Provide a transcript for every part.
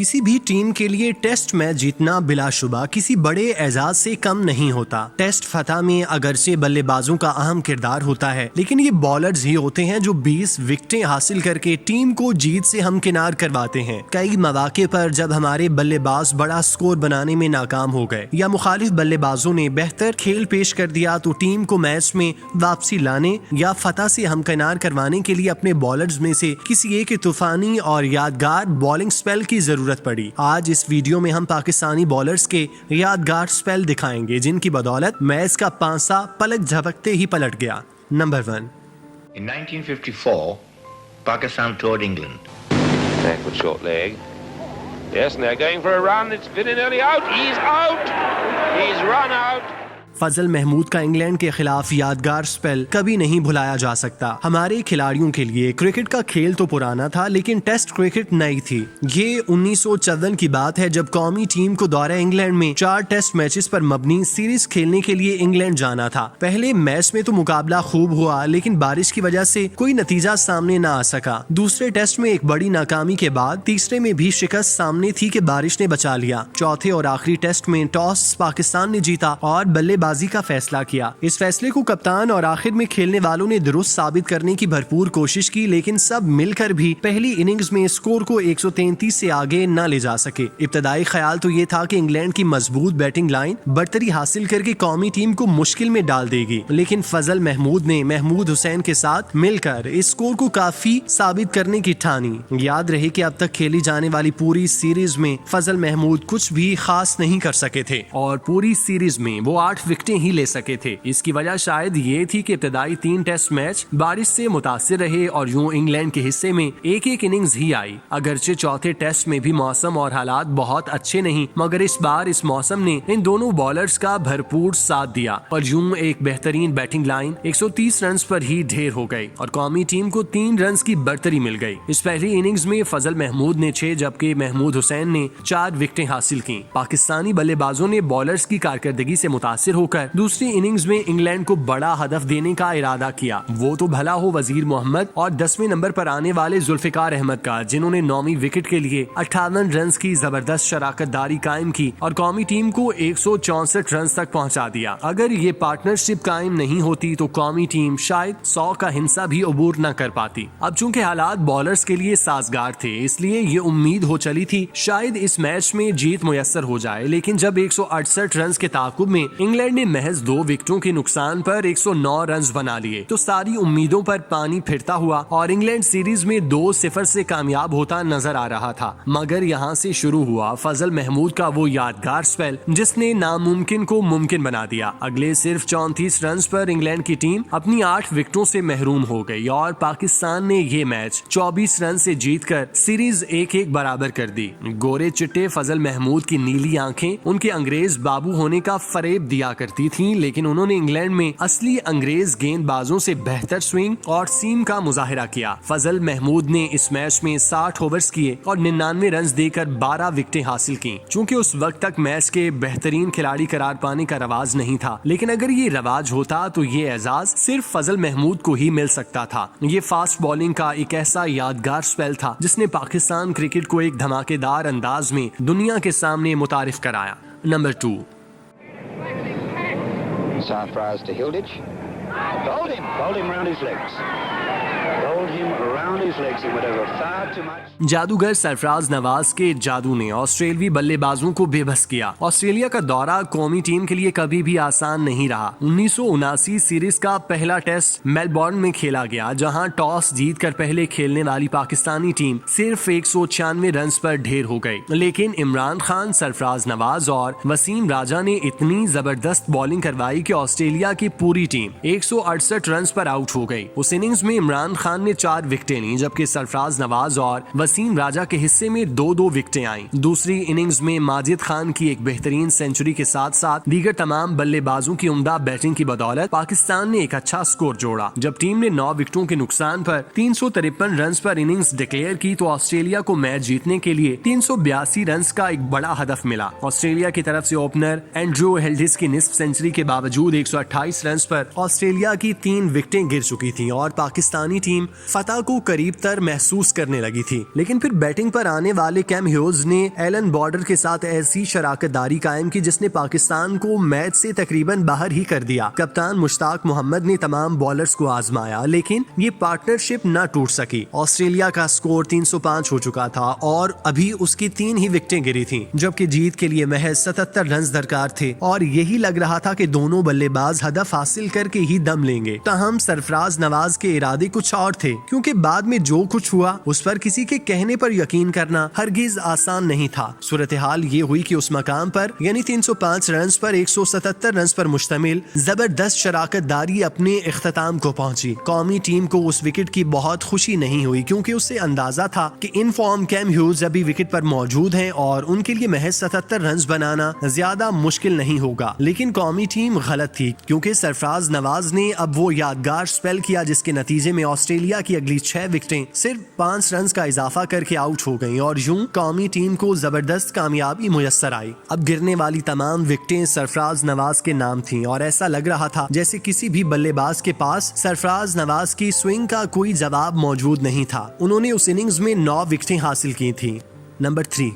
किसी भी टीम के लिए टेस्ट मैच जीतना बिलाशुबा किसी बड़े एजाज से कम नहीं होता। टेस्ट फतह में अगरचे बल्लेबाजों का अहम किरदार होता है, लेकिन ये बॉलर्स ही होते हैं जो 20 विकेटें हासिल करके टीम को जीत से हमकिनार करवाते हैं। कई मौके पर जब हमारे बल्लेबाज बड़ा स्कोर बनाने में नाकाम हो गए या मुखालिफ बल्लेबाजों ने बेहतर खेल पेश कर दिया तो टीम को मैच में वापसी लाने या फतह से हमकिनार करवाने के लिए अपने बॉलर्स में से किसी एक तूफानी और यादगार बॉलिंग स्पेल की जरूरत पड़ी। आज इस वीडियो में हम पाकिस्तानी बॉलर्स के यादगार स्पेल दिखाएंगे जिनकी बदौलत मैच का पांसा पलक झपकते ही पलट गया। Number 1। In 1954, Pakistan toured England. Backward short leg. Yes, and they're going for a run. It's Vinny out. He's out. He's run out. फजल महमूद का इंग्लैंड के खिलाफ यादगार स्पेल कभी नहीं भुलाया जा सकता। हमारे खिलाड़ियों के लिए क्रिकेट का खेल तो पुराना था, लेकिन टेस्ट क्रिकेट नई थी। ये 1954 की बात है जब कौमी टीम को दौरे इंग्लैंड में 4 टेस्ट मैचेस पर मबनी सीरीज खेलने के लिए इंग्लैंड जाना था। पहले मैच में तो मुकाबला खूब हुआ, लेकिन बारिश की वजह से कोई नतीजा सामने न आ सका। दूसरे टेस्ट में एक बड़ी नाकामी के बाद तीसरे में भी शिकस्त सामने थी कि बारिश ने बचा लिया। चौथे और आखिरी टेस्ट में टॉस पाकिस्तान ने जीता और बल्लेबाजी का फैसला किया। इस फैसले को कप्तान और आखिर में खेलने वालों ने दुरुस्त साबित करने की भरपूर कोशिश की, लेकिन सब मिलकर भी पहली इनिंग्स में स्कोर को 133 से आगे न ले जा सके। इब्तदाई ख्याल तो ये था कि इंग्लैंड की मजबूत बैटिंग लाइन बढ़तरी हासिल करके कौमी टीम को मुश्किल में डाल देगी, लेकिन फजल महमूद ने महमूद हुसैन के साथ मिलकर इस स्कोर को काफी साबित करने की ठानी। याद रहे कि अब तक खेली जाने वाली पूरी सीरीज में फजल महमूद कुछ भी खास नहीं कर सके थे और पूरी सीरीज में वो 8 विकेटें ही ले सके थे। इसकी वजह शायद ये थी कि इब्तदाई 3 टेस्ट मैच बारिश से मुतासिर रहे और यूं इंग्लैंड के हिस्से में एक इनिंग्स ही आई। अगरचे चौथे टेस्ट में भी मौसम और हालात बहुत अच्छे नहीं, मगर इस बार इस मौसम ने इन दोनों बॉलर्स का भरपूर साथ दिया और यूं एक बेहतरीन बैटिंग लाइन 130 रन पर ही ढेर हो गई और कौमी टीम को 3 रन की बढ़तरी मिल गई। इस पहली इनिंग्स में फजल महमूद ने 6 जबकि महमूद हुसैन ने 4 विकेटें हासिल की। पाकिस्तानी बल्लेबाजों ने बॉलर्स की कारकर्दगी से मुतासिर होकर दूसरी इनिंग्स में इंग्लैंड को बड़ा हदफ देने का इरादा किया। वो तो भला हो वजीर मोहम्मद और 10वें नंबर पर आने वाले जुल्फिकार अहमद का, जिन्होंने 9वीं विकेट के लिए 58 रन की जबरदस्त शराकतदारी कायम की और कौमी टीम को 164 रन तक पहुंचा दिया। अगर ये पार्टनरशिप कायम नहीं होती तो कौमी टीम शायद 100 का हिस्सा भी अबूर न कर पाती। अब चूंकि हालात बॉलर्स के लिए साजगार थे, इसलिए ये उम्मीद हो चली थी शायद इस मैच में जीत मुयस्सर हो जाए, लेकिन जब 168 रन के ताकुब में इंग्लैंड ने महज 2 विकेटों के नुकसान पर 109 रन बना लिए तो सारी उम्मीदों पर पानी फिरता हुआ और इंग्लैंड सीरीज में 2-0 से कामयाब होता नजर आ रहा था। मगर यहाँ से शुरू हुआ फजल महमूद का वो यादगार स्पेल जिसने नामुमकिन को मुमकिन बना दिया। अगले सिर्फ 34 रन पर इंग्लैंड की टीम अपनी 8 विकेटों से महरूम हो गई और पाकिस्तान ने ये मैच 24 रन से जीतकर सीरीज 1-1 बराबर कर दी। गोरे चिट्टे फजल महमूद की नीली आंखें उनके अंग्रेज बाबू होने का फरेब दिया करती थी, लेकिन उन्होंने इंग्लैंड में असली अंग्रेज गेंदबाजों से बेहतर स्विंग और सीम का मुजाहिरा किया। फजल महमूद ने इस मैच में 60 ओवर्स किए और 99 रन देकर 12 विकेटें हासिल की। चूंकि उस वक्त तक मैच के बेहतरीन खिलाड़ी करार पाने का रवाज नहीं था, लेकिन अगर ये रवाज होता तो ये एजाज सिर्फ फजल महमूद को ही मिल सकता था। ये फास्ट बॉलिंग का एक ऐसा यादगार स्पेल था जिसने पाकिस्तान क्रिकेट को एक धमाकेदार अंदाज में दुनिया के सामने मुतारिफ कराया। Number 2। Sarfraz to Hilditch. Bowled him round his legs. Bowled him around his legs. He went over far too much. जादूगर सरफराज नवाज के जादू ने ऑस्ट्रेलियावी बल्लेबाजों को बेबस किया। ऑस्ट्रेलिया का दौरा कौमी टीम के लिए कभी भी आसान नहीं रहा। 1979 सीरीज का पहला टेस्ट मेलबोर्न में खेला गया, जहां टॉस जीतकर पहले खेलने वाली पाकिस्तानी टीम सिर्फ 196 रन पर ढेर हो गई, लेकिन इमरान खान, सरफराज नवाज और वसीम राजा ने इतनी जबरदस्त बॉलिंग करवाई कि ऑस्ट्रेलिया की पूरी टीम 168 रन पर आउट हो गई। उस इनिंग्स में इमरान खान ने 4 विकेटें ली, जबकि सरफराज नवाज और वसीम राजा के हिस्से में 2-2 विकेटें आईं। दूसरी इनिंग्स में माजिद खान की एक बेहतरीन सेंचुरी के साथ साथ दीगर तमाम बल्लेबाजों की उम्दा बैटिंग की बदौलत पाकिस्तान ने एक अच्छा स्कोर जोड़ा। जब टीम ने 9 विकेटों के नुकसान पर 353 रन पर इनिंग्स डिक्लेयर की तो ऑस्ट्रेलिया को मैच जीतने के लिए 382 रन का एक बड़ा हदफ मिला। ऑस्ट्रेलिया की तरफ से ओपनर एंड्रू हेल्डिस की निस्फ सेंचुरी के बावजूद 128 रन पर ऑस्ट्रेलिया की 3 विकेटें गिर चुकी थी और पाकिस्तानी टीम फतह को करीब करीब तर महसूस करने लगी थी। लेकिन फिर बैटिंग पर आने वाले कैम ह्यूज ने एलन बॉर्डर के साथ ऐसी शराकतदारी कायम की जिसने पाकिस्तान को मैच से तकरीबन बाहर ही कर दिया। कप्तान मुश्ताक मोहम्मद ने तमाम बॉलर्स को आजमाया, लेकिन ये पार्टनरशिप न टूट सकी। ऑस्ट्रेलिया का स्कोर 305 हो चुका था और अभी उसकी 3 ही विकेटें गिरी थीं, जबकि जीत के लिए महज 77 रन दरकार थे और यही लग रहा था कि दोनों बल्लेबाज हदफ हासिल करके ही दम लेंगे। ताहम सरफराज नवाज के इरादे कुछ और थे, क्योंकि बाद में जो कुछ हुआ उस पर किसी के कहने पर यकीन करना हरगिज आसान नहीं था। सूरत हाल ये हुई कि उस मकाम पर यानी 305 रन पर 177 रन पर मुश्तमिल जबरदस्त शराकतदारी अपने इख्तिताम को पहुंची। कौमी टीम को उस विकेट की बहुत खुशी नहीं हुई, क्योंकि उससे अंदाजा था कि इन फॉर्म कैम ह्यूज अभी विकेट पर मौजूद हैं और उनके लिए महज 77 रन बनाना ज्यादा मुश्किल नहीं होगा। लेकिन कौमी टीम गलत थी, क्योंकि सरफराज नवाज ने अब वो यादगार स्पेल किया जिसके नतीजे में ऑस्ट्रेलिया की अगली 6 विकेटें सिर्फ 5 रन का इजाफा करके आउट हो गईं और यूं कौमी टीम को जबरदस्त कामयाबी मुयस्सर आई। अब गिरने वाली तमाम विकेटें सरफराज नवाज के नाम थीं और ऐसा लग रहा था जैसे किसी भी बल्लेबाज के पास सरफराज नवाज की स्विंग का कोई जवाब मौजूद नहीं था। उन्होंने उस इनिंग्स में 9 विकेटें हासिल की थी। नंबर 3।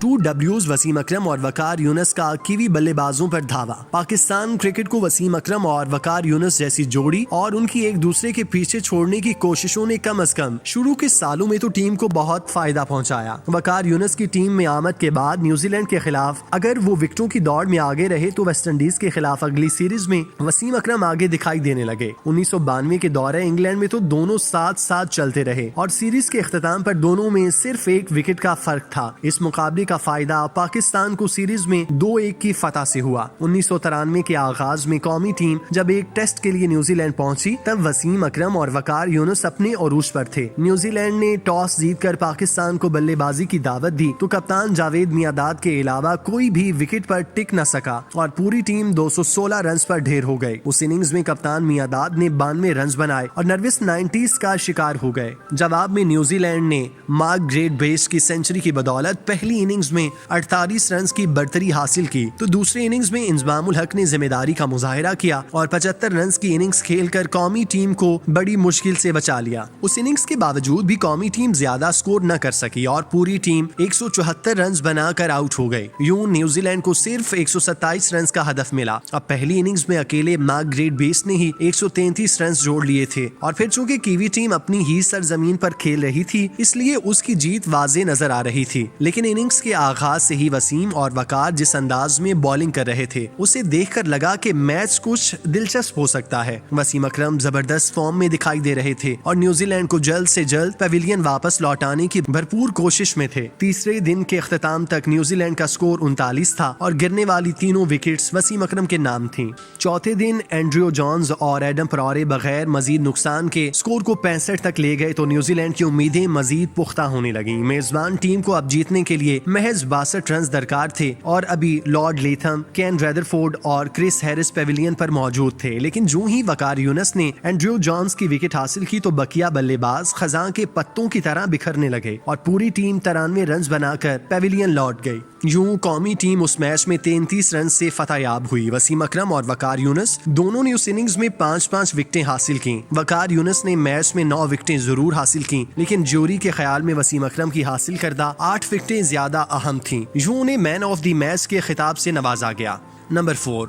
टू डब्ल्यूज वसीम अकरम और वकार यूनुस का कीवी बल्लेबाजों पर धावा। पाकिस्तान क्रिकेट को वसीम अकरम और वकार यूनुस जैसी जोड़ी और उनकी एक दूसरे के पीछे छोड़ने की कोशिशों ने कम से कम शुरू के सालों में तो टीम को बहुत फायदा पहुंचाया। वकार यूनुस की टीम में आमद के बाद न्यूजीलैंड के खिलाफ अगर वो विकेटों की दौड़ में आगे रहे तो वेस्टइंडीज के खिलाफ अगली सीरीज में वसीम अकरम आगे दिखाई देने लगे। 1992 के दौरे इंग्लैंड में तो दोनों साथ साथ चलते रहे और सीरीज के इख्तिताम पर दोनों में सिर्फ 1 विकेट का फर्क था। इस मुकाबले का फायदा पाकिस्तान को सीरीज में 2-1 की फतह से हुआ। 1993 के आगाज में कौमी टीम जब एक टेस्ट के लिए न्यूजीलैंड पहुंची तब वसीम अकरम और वकार यूनुस अपने उरूज पर थे। न्यूजीलैंड ने टॉस जीतकर पाकिस्तान को बल्लेबाजी की दावत दी तो कप्तान जावेद मियांदाद के अलावा कोई भी विकेट पर टिक न सका और पूरी टीम 216 रन पर ढेर हो गई। उस इनिंग्स में कप्तान मियांदाद ने 92 रन बनाए और नर्वस 90s का शिकार हो गए। जवाब में न्यूजीलैंड ने मार्क ग्रेट बेस की सेंचुरी की बदौलत पहली इनिंग्स में 48 रन की बढ़तरी हासिल की तो दूसरी इनिंग्स में इंजमामुल हक ने जिम्मेदारी का मुजाहिरा किया और 75 रन की इनिंग्स खेलकर कौमी टीम को बड़ी मुश्किल से बचा लिया। उस इनिंग्स के बावजूद भी कौमी टीम ज्यादा स्कोर न कर सकी और पूरी टीम 174 रन बनाकर आउट हो गई। यूं न्यूजीलैंड को सिर्फ 127 रन का हदफ मिला। अब पहली इनिंग्स में अकेले मार्क ग्रेट बेस ने ही 133 रन जोड़ लिए थे और फिर चूंकि कीवी टीम अपनी ही सरजमीन पर खेल रही थी इसलिए उसकी जीत वाज़े नजर आ रही थी। लेकिन इनिंग्स के आगाज से ही वसीम और वकार जिस अंदाज में बॉलिंग कर रहे थे उसे देखकर लगा कि मैच कुछ दिलचस्प हो सकता है। वसीम अकरम जबरदस्त फॉर्म में दिखाई दे रहे थे और न्यूजीलैंड को जल्द से जल्द पवेलियन वापस लौटाने की भरपूर कोशिश में थे। तीसरे दिन के इख्तिताम तक न्यूजीलैंड का स्कोर 39 था और गिरने वाली तीनों विकेट्स वसीम अकरम के नाम थी। चौथे दिन एंड्रयू जॉन्स और एडम परारे बगैर मजीद नुकसान के स्कोर को 65 तक ले गए तो न्यूजीलैंड की उम्मीदें मजीद पुख्ता होने लगी। मेजबान टीम को अब जीतने के लिए महज 62 रन दरकार थे और अभी लॉर्ड लेथम, केन रेदरफोर्ड और क्रिस हैरिस पवेलियन पर मौजूद थे। लेकिन जो ही वकार यूनुस ने एंड्रयू जॉन्स की विकेट हासिल की तो बकिया बल्लेबाज खजां के पत्तों की तरह बिखरने लगे और पूरी टीम 93 रन बनाकर पवेलियन लौट गई। यूं कौमी टीम उस मैच में 33 रन से फतहयाब हुई। वसीम अकरम और वकार यूनुस दोनों ने उस इनिंग्स में 5-5 विकेटें हासिल की। वकार यूनुस ने मैच में 9 विकेटें जरूर हासिल की, लेकिन ज्यूरी के ख्याल में वसीम अकरम की हासिल करदा 8 विकेटें ज्यादा अहम थीं। यूं उन्हें मैन ऑफ द मैच के खिताब से नवाजा गया। Number 4।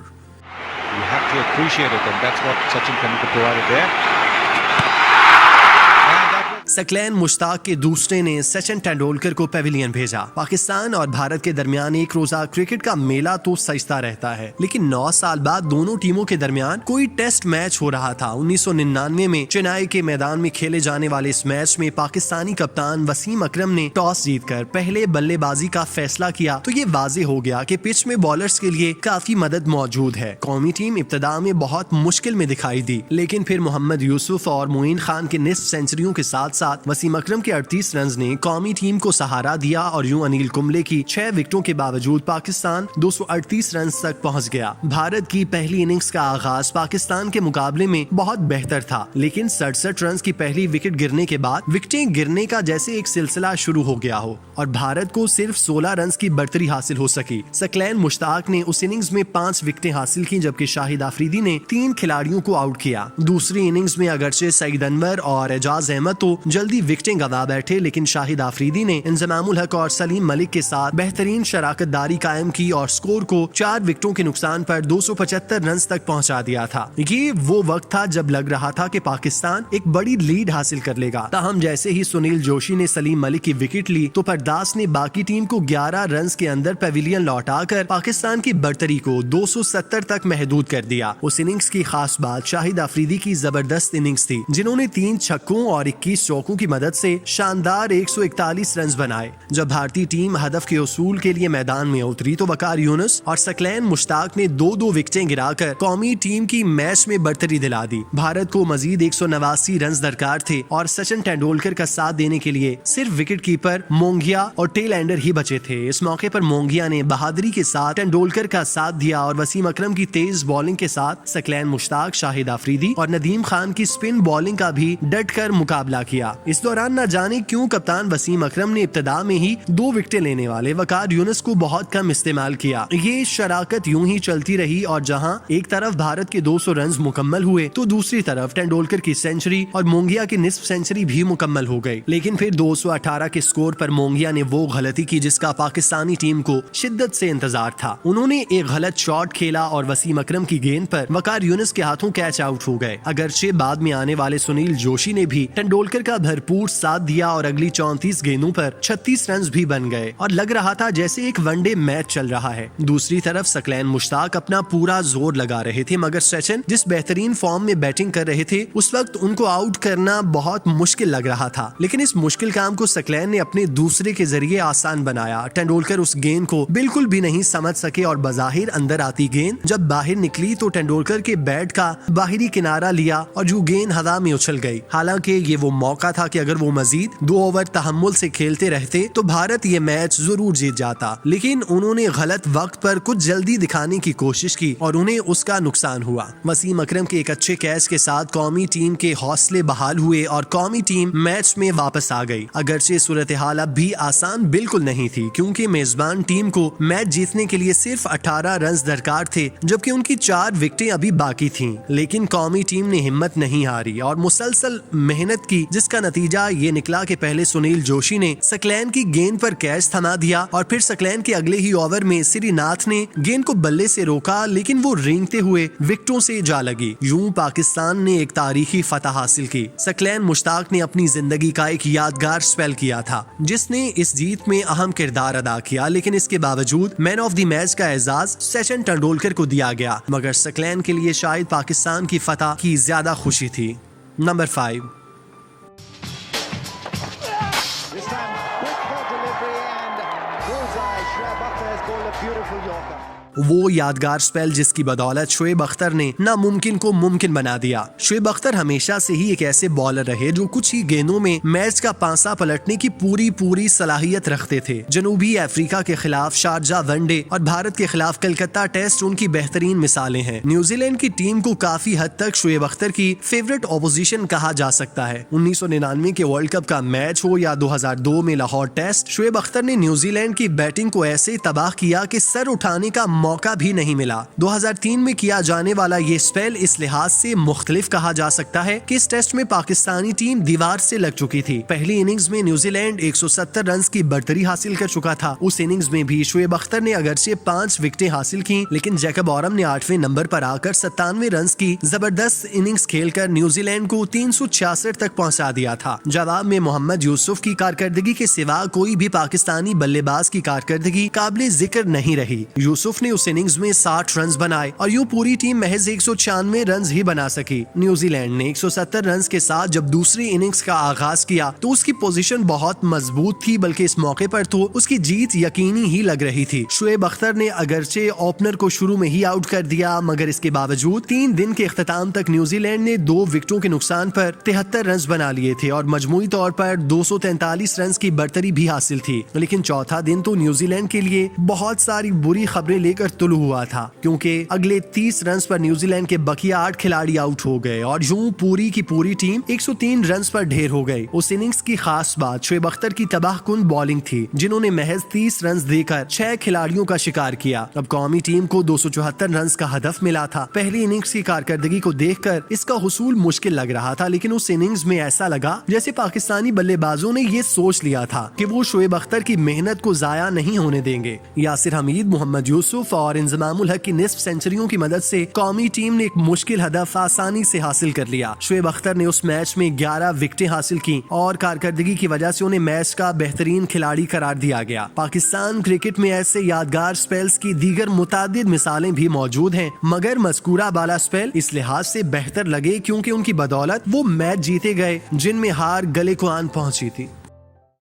You have to appreciate it, and that's what Sachin Tendulkar provided there. Saqlain Mushtaq के दूसरे ने सचिन तेंदुलकर को पवेलियन भेजा। पाकिस्तान और भारत के दरमियान एक रोजा क्रिकेट का मेला तो सजता रहता है, लेकिन 9 साल बाद दोनों टीमों के दरमियान कोई टेस्ट मैच हो रहा था। 1999 में चेन्नई के मैदान में खेले जाने वाले इस मैच में पाकिस्तानी कप्तान वसीम अकरम ने टॉस जीतकर पहले बल्लेबाजी का फैसला किया तो ये वाज़ेह हो गया कि पिच में बॉलर्स के लिए काफी मदद मौजूद है। कौमी टीम इब्तदा में बहुत मुश्किल में दिखाई दी, लेकिन फिर मोहम्मद यूसुफ और मोइन खान के निस्फ सेंचुरियों के साथ साथ वसीम अकरम के 38 रन ने कौमी टीम को सहारा दिया और यूं अनिल कुंबले की 6 विकेटों के बावजूद पाकिस्तान 238 रन तक पहुंच गया। भारत की पहली इनिंग्स का आगाज पाकिस्तान के मुकाबले में बहुत बेहतर था, लेकिन 67 रन की पहली विकेट गिरने के बाद विकेटें गिरने का जैसे एक सिलसिला शुरू हो गया हो और भारत को सिर्फ 16 रन की बढ़तरी हासिल हो सकी। सकलैन मुश्ताक ने उस इनिंग्स में 5 विकेटें हासिल की, जबकि शाहिद आफरीदी ने 3 खिलाड़ियों को आउट किया। दूसरी इनिंग्स में अगरचे सईद अनवर और एजाज अहमद तो जल्दी विकेटें गंवा बैठे, लेकिन शाहिद आफरीदी ने इंजमामुल हक और सलीम मलिक के साथ बेहतरीन शराकतदारी कायम की और स्कोर को 4 विकेटों के नुकसान पर 275 रन तक पहुंचा दिया था। ये वो वक्त था जब लग रहा था कि पाकिस्तान एक बड़ी लीड हासिल कर लेगा। ताहम जैसे ही सुनील जोशी ने सलीम मलिक की विकेट ली तो परदास ने बाकी टीम को 11 रन के अंदर पेविलियन लौटाकर पाकिस्तान की बढ़तरी को 270 तक महदूद कर दिया। उस इनिंग्स की खास बात शाहिद आफरीदी की जबरदस्त इनिंग्स थी, जिन्होंने 3 छक्कों और 21 चौकों की मदद से शानदार 141 रन बनाए। जब भारतीय टीम हदफ के उसूल के लिए मैदान में उतरी तो वकार यूनुस और सकलैन मुश्ताक ने 2-2 विकेटें गिराकर कौमी टीम की मैच में बढ़तरी दिला दी। भारत को मजीद 189 रन दरकार थे और सचिन तेंदुलकर का साथ देने के लिए सिर्फ विकेट कीपर मोंगिया और टेल एंडर ही बचे थे। इस मौके पर मोंगिया ने बहादुरी के साथ तेंदुलकर का साथ दिया और वसीम अकरम की तेज बॉलिंग के साथ सकलैन मुश्ताक, शाहिद आफरीदी और नदीम खान की स्पिन बॉलिंग का भी डट कर मुकाबला किया। इस दौरान न जाने क्यों कप्तान वसीम अकरम ने इब्तिदा में ही 2 विकेटें लेने वाले वकार यूनुस को बहुत कम इस्तेमाल किया। ये शराकत यूं ही चलती रही और जहां एक तरफ भारत के 200 रन मुकम्मल हुए तो दूसरी तरफ तेंदुलकर की सेंचुरी और मोंगिया की निस्फ सेंचुरी भी मुकम्मल हो गई। लेकिन फिर 218 के स्कोर पर मोंगिया ने वो गलती की जिसका पाकिस्तानी टीम को शिद्दत से इंतजार था। उन्होंने एक गलत शॉट खेला और वसीम अकरम की गेंद पर वकार यूनुस के हाथों कैच आउट हो गए। अगरचे बाद में आने वाले सुनील जोशी ने भी तेंदुलकर का भरपूर साथ दिया और अगली 34 गेंदों पर 36 रन भी बन गए और लग रहा था जैसे एक वनडे मैच चल रहा है। दूसरी तरफ सकलैन मुश्ताक अपना पूरा जोर लगा रहे थे, मगर सचिन जिस बेहतरीन फॉर्म में बैटिंग कर रहे थे उस वक्त उनको आउट करना बहुत मुश्किल लग रहा था। लेकिन इस मुश्किल काम को सकलैन ने अपने दूसरे के जरिए आसान बनाया। तेंदुलकर उस गेंद को बिल्कुल भी नहीं समझ सके और बजाहिर अंदर आती गेंद जब बाहर निकली तो तेंदुलकर के बैट का बाहरी किनारा लिया और जो गेंद हवा में उछल गई। हालांकि ये वो मौका था कि अगर वो मजीद 2 ओवर तहम्मुल से खेलते रहते तो भारत ये मैच जरूर जीत जाता, लेकिन उन्होंने गलत वक्त पर कुछ जल्दी दिखाने की कोशिश की और उन्हें उसका नुकसान हुआ। वसीम अकरम के एक अच्छे कैच के साथ कौमी टीम के हौसले बहाल हुए और कौमी टीम मैच में वापस आ गई। अगरचे सूरत हाल अब भी आसान बिल्कुल नहीं थी, क्योंकि मेजबान टीम को मैच जीतने के लिए सिर्फ 18 रन दरकार थे, जबकि उनकी 4 विकेटें अभी बाकी थीं। लेकिन कौमी टीम ने हिम्मत नहीं हारी और मुसलसल मेहनत की, जिसका नतीजा ये निकला कि पहले सुनील जोशी ने सकलैन की गेंद पर कैच थमा दिया और फिर सकलैन के अगले ही ओवर में श्रीनाथ ने गेंद को बल्ले से रोका, लेकिन वो रेंगते हुए विकेटों से जा लगी। यूं पाकिस्तान ने एक तारीखी फतह हासिल की। सकलैन मुश्ताक ने अपनी जिंदगी का एक यादगार स्पेल किया था, जिसने इस जीत में अहम किरदार अदा किया, लेकिन इसके बावजूद मैन ऑफ द मैच का एजाज सचिन तेंदुलकर को दिया गया। मगर सकलैन के लिए शायद पाकिस्तान की फतह की ज्यादा खुशी थी। नंबर 5। वो यादगार स्पेल जिसकी बदौलत शोएब अख्तर ने नामुमकिन को मुमकिन बना दिया। शोएब अख्तर हमेशा से ही एक ऐसे बॉलर रहे जो कुछ ही गेंदों में मैच का पांसा पलटने की पूरी सलाहियत रखते थे। जनूबी अफ्रीका के खिलाफ शारजा वनडे और भारत के खिलाफ कलकत्ता टेस्ट उनकी बेहतरीन मिसालें हैं। न्यूजीलैंड की टीम को काफी हद तक शोएब अख्तर की फेवरेट ऑपोजिशन कहा जा सकता है। 1999 के वर्ल्ड कप का मैच हो या 2002 में लाहौर टेस्ट, शोएब अख्तर ने न्यूजीलैंड की बैटिंग को ऐसे तबाह किया कि सर उठाने का मौका भी नहीं मिला। 2003 में किया जाने वाला ये स्पेल इस लिहाज से मुख्तलिफ कहा जा सकता है कि इस टेस्ट में पाकिस्तानी टीम दीवार से लग चुकी थी। पहली इनिंग्स में न्यूजीलैंड 170 रन की बढ़तरी हासिल कर चुका था। उस इनिंग्स में भी शोएब अख्तर ने अगरचे 5 विकेटें हासिल की, लेकिन जैकब ऑरम ने 8वें नंबर पर आकर 97 रन की जबरदस्त इनिंग्स खेलकर न्यूजीलैंड को 366 तक पहुंचा दिया था। जवाब में मोहम्मद यूसुफ की कारकर्दगी के सिवा कोई भी पाकिस्तानी बल्लेबाज की कारकर्दगी काबिले जिक्र नहीं रही। यूसुफ ने उस इनिंग्स में 60 रन बनाए और यूं पूरी टीम महज 196 रन ही बना सकी। न्यूजीलैंड ने 170 रन के साथ जब दूसरी इनिंग्स का आगाज किया तो उसकी पोजीशन बहुत मजबूत थी, बल्कि इस मौके पर तो उसकी जीत यकीनी ही लग रही थी। शुएब अख्तर ने अगरचे ओपनर को शुरू में ही आउट कर दिया, मगर इसके बावजूद 3 दिन के इख्तिताम तक न्यूजीलैंड ने 2 विकेटों के नुकसान पर 73 रन बना लिए थे और मजमूई तौर पर 243 रन की बढ़तरी भी हासिल थी। लेकिन चौथा दिन तो न्यूजीलैंड के लिए बहुत सारी बुरी खबरें लेकर तुलू हुआ था, क्योंकि अगले 30 रन पर न्यूजीलैंड के बकिया 8 खिलाड़ी आउट हो गए और यूं पूरी की पूरी टीम 103 रन पर ढेर हो गई। उस इनिंग्स की खास बात शुएब अख्तर की तबाहकुन बॉलिंग थी, जिन्होंने महज 30 रन देकर 6 खिलाड़ियों का शिकार किया। अब कौमी टीम को 274 रन का हदफ मिला था। पहली इनिंग्स की कारकर्दगी को देखकर इसका हुसूल मुश्किल लग रहा था, लेकिन उस इनिंग्स में ऐसा लगा जैसे पाकिस्तानी बल्लेबाजों ने ये सोच लिया था कि वो शुएब अख्तर की मेहनत को जाया नहीं होने देंगे। यासिर हमीद, मोहम्मद यूसुफ और इंजमामुल हक की निस्फ सेंचुरियों की मदद से कौमी टीम ने एक मुश्किल हदफ आसानी से हासिल कर लिया। शुएब अख्तर ने उस मैच में 11 विकेटें हासिल की और कारकर्दगी की वजह से उन्हें मैच का बेहतरीन खिलाड़ी करार दिया गया। पाकिस्तान क्रिकेट में ऐसे यादगार स्पेल्स की दीगर मुतादिद मिसालें भी मौजूद हैं, मगर मज़कूरा बाला स्पेल इस लिहाज से बेहतर लगे क्योंकि उनकी बदौलत वो मैच जीते गए जिनमें हार गले को आन पहुंची थी।